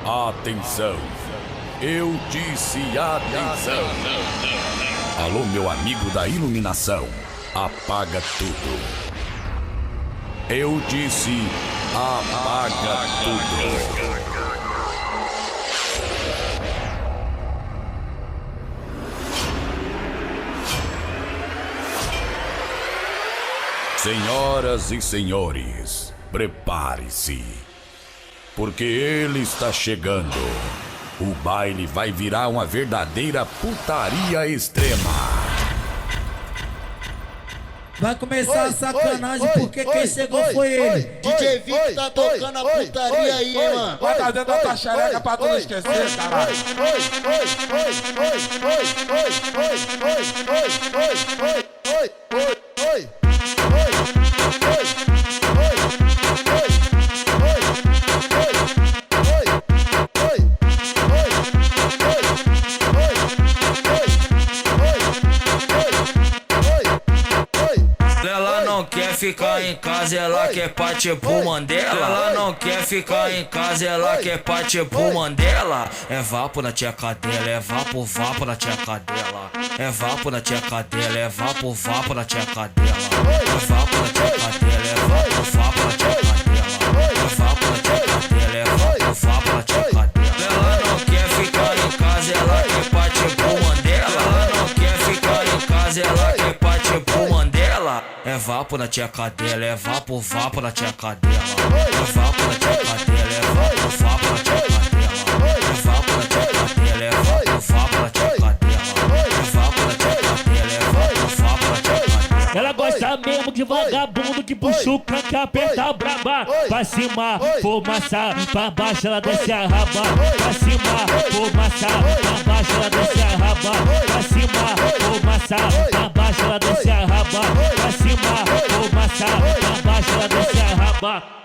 Atenção, eu disse atenção. Alô, meu amigo da iluminação, apaga tudo. Eu disse apaga tudo. Senhoras e senhores, prepare-se, porque ele está chegando. O baile vai virar uma verdadeira putaria extrema. Vai começar a sacanagem porque quem chegou foi ele. DJ Vic tá tocando a putaria aí, hein, mano. Bota dentro da tua xereca pra tu não esquecer, caralho. Ela não quer ficar em casa, ela quer partir pro Mandela. Ela não quer ficar em casa, ela quer partir pro Mandela. É vapo na tcheca dela, é vapo na tcheca dela. É vapo na tcheca dela, é vapo na tcheca dela. É vapo na tcheca dela, é vapo na tcheca dela. É vapo na tcheca dela, é vapo na tcheca dela. Ela não quer ficar em casa, ela quer partir pro Mandela. Ela não quer ficar em casa, ela quer partir pro Mandela. É vapo na tcheca dela, é vapo na tcheca dela. É vapo na tcheca dela, é vapo na tcheca dela. É vapo na tcheca dela, é vapo na tcheca dela. É vapo na tcheca dela, é vapo na tcheca dela. Ela gosta mesmo de vagabundo que puxa o canto, aperta a braba. Pra cima, fumaça, pra baixo ela desce a raba. Pra cima, fumaça, pra baixo ela desce a raba. Pra cima, fumaça, pra baixo ela desce a raba. Pra cima, fumaça, pra baixo ela desce a raba.